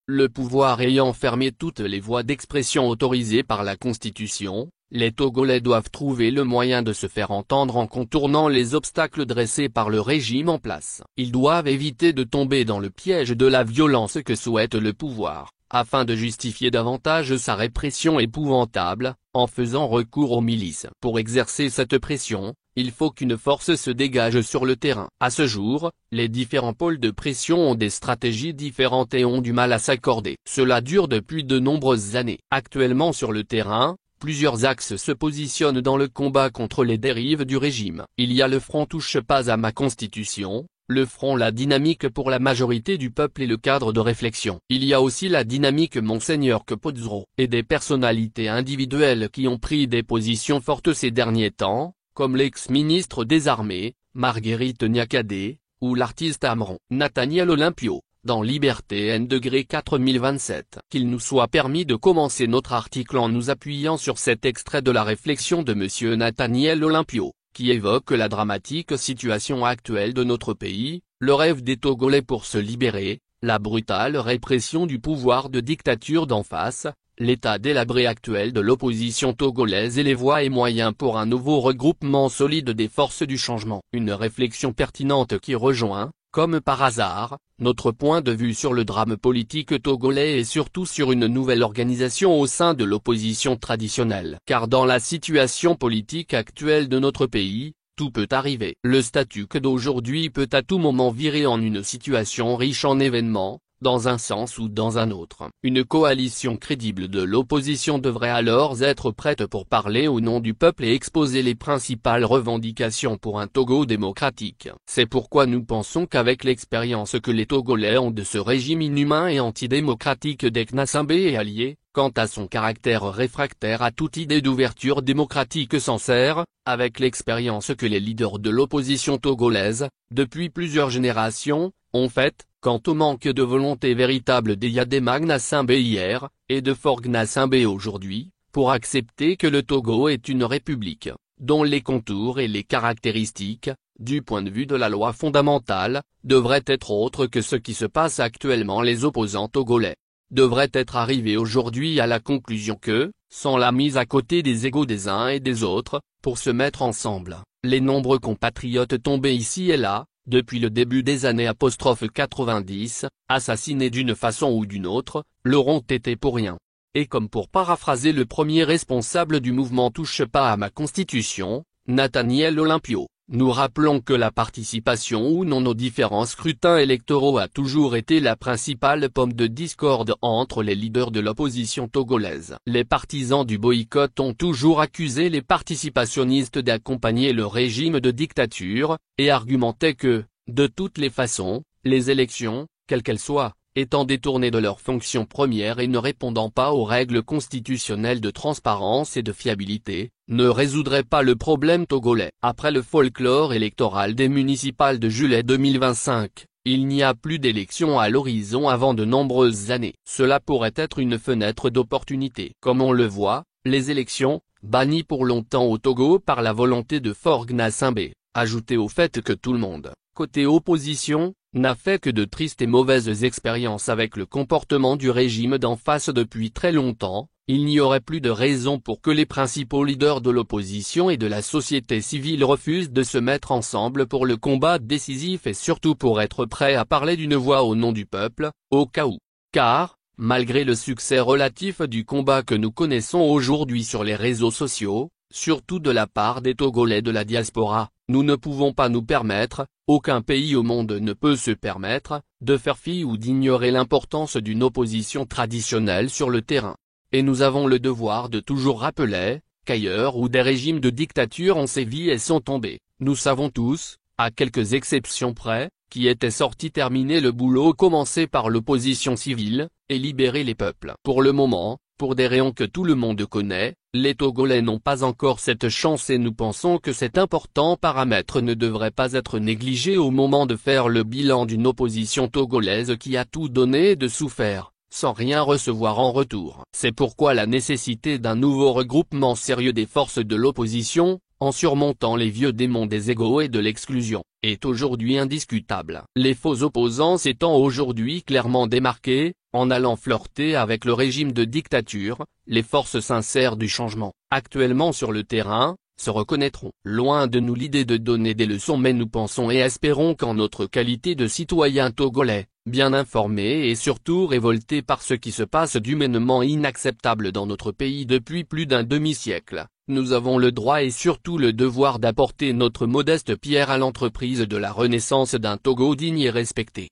Le pouvoir ayant fermé toutes les voies d'expression autorisées par la Constitution, les Togolais doivent trouver le moyen de se faire entendre en contournant les obstacles dressés par le régime en place. Ils doivent éviter de tomber dans le piège de la violence que souhaite le pouvoir, afin de justifier davantage sa répression épouvantable, en faisant recours aux milices. Pour exercer cette pression, il faut qu'une force se dégage sur le terrain. À ce jour, les différents pôles de pression ont des stratégies différentes et ont du mal à s'accorder. Cela dure depuis de nombreuses années. Actuellement sur le terrain, plusieurs axes se positionnent dans le combat contre les dérives du régime. Il y a le front Touche pas à ma Constitution, le front La Dynamique pour la majorité du peuple et le cadre de réflexion. Il y a aussi la dynamique Monseigneur Capozzo, et des personnalités individuelles qui ont pris des positions fortes ces derniers temps, comme l'ex-ministre des Armées, Marguerite Niakhaday, ou l'artiste Amron Nathaniel Olympio, dans Liberté N° 4027. Qu'il nous soit permis de commencer notre article en nous appuyant sur cet extrait de la réflexion de Monsieur Nathaniel Olympio, qui évoque la dramatique situation actuelle de notre pays, le rêve des Togolais pour se libérer, la brutale répression du pouvoir de dictature d'en face, l'état délabré actuel de l'opposition togolaise et les voies et moyens pour un nouveau regroupement solide des forces du changement. Une réflexion pertinente qui rejoint, comme par hasard, notre point de vue sur le drame politique togolais et surtout sur une nouvelle organisation au sein de l'opposition traditionnelle. Car dans la situation politique actuelle de notre pays, tout peut arriver. Le statu quo d'aujourd'hui peut à tout moment virer en une situation riche en événements, dans un sens ou dans un autre. Une coalition crédible de l'opposition devrait alors être prête pour parler au nom du peuple et exposer les principales revendications pour un Togo démocratique. C'est pourquoi nous pensons qu'avec l'expérience que les Togolais ont de ce régime inhumain et antidémocratique d'Eknassambé et alliés, quant à son caractère réfractaire à toute idée d'ouverture démocratique sincère, avec l'expérience que les leaders de l'opposition togolaise, depuis plusieurs générations, ont faite, quant au manque de volonté véritable d'Eyadema Gnassingbé hier, et de Faure Gnassingbé aujourd'hui, pour accepter que le Togo est une république, dont les contours et les caractéristiques, du point de vue de la loi fondamentale, devraient être autres que ce qui se passe actuellement. Les opposants togolais devraient être arrivés aujourd'hui à la conclusion que, sans la mise à côté des égos des uns et des autres, pour se mettre ensemble, les nombreux compatriotes tombés ici et là, depuis le début des années 90, assassinés d'une façon ou d'une autre, l'auront été pour rien. Et comme pour paraphraser le premier responsable du mouvement Touche pas à ma Constitution, Nathaniel Olympio, nous rappelons que la participation ou non aux différents scrutins électoraux a toujours été la principale pomme de discorde entre les leaders de l'opposition togolaise. Les partisans du boycott ont toujours accusé les participationnistes d'accompagner le régime de dictature, et argumentaient que, de toutes les façons, les élections, quelles qu'elles soient, étant détournées de leur fonction première et ne répondant pas aux règles constitutionnelles de transparence et de fiabilité, ne résoudraient pas le problème togolais. Après le folklore électoral des municipales de juillet 2025, il n'y a plus d'élections à l'horizon avant de nombreuses années. Cela pourrait être une fenêtre d'opportunité. Comme on le voit, les élections, bannies pour longtemps au Togo par la volonté de Faure Gnassingbé, ajoutées au fait que tout le monde, côté opposition, n'a fait que de tristes et mauvaises expériences avec le comportement du régime d'en face depuis très longtemps, il n'y aurait plus de raison pour que les principaux leaders de l'opposition et de la société civile refusent de se mettre ensemble pour le combat décisif et surtout pour être prêts à parler d'une voix au nom du peuple, au cas où. Car, malgré le succès relatif du combat que nous connaissons aujourd'hui sur les réseaux sociaux, surtout de la part des Togolais de la diaspora, nous ne pouvons pas nous permettre, aucun pays au monde ne peut se permettre, de faire fi ou d'ignorer l'importance d'une opposition traditionnelle sur le terrain. Et nous avons le devoir de toujours rappeler, qu'ailleurs où des régimes de dictature ont sévi et sont tombés, nous savons tous, à quelques exceptions près, qui étaient sortis terminer le boulot commencé par l'opposition civile, et libérer les peuples. Pour le moment, pour des raisons que tout le monde connaît, les Togolais n'ont pas encore cette chance et nous pensons que cet important paramètre ne devrait pas être négligé au moment de faire le bilan d'une opposition togolaise qui a tout donné et de souffert, sans rien recevoir en retour. C'est pourquoi la nécessité d'un nouveau regroupement sérieux des forces de l'opposition, en surmontant les vieux démons des égos et de l'exclusion, est aujourd'hui indiscutable. Les faux opposants s'étant aujourd'hui clairement démarqués, en allant flirter avec le régime de dictature, les forces sincères du changement, actuellement sur le terrain, se reconnaîtront. Loin de nous l'idée de donner des leçons, mais nous pensons et espérons qu'en notre qualité de citoyens togolais, bien informés et surtout révoltés par ce qui se passe d'humainement inacceptable dans notre pays depuis plus d'un demi-siècle, nous avons le droit et surtout le devoir d'apporter notre modeste pierre à l'entreprise de la renaissance d'un Togo digne et respecté.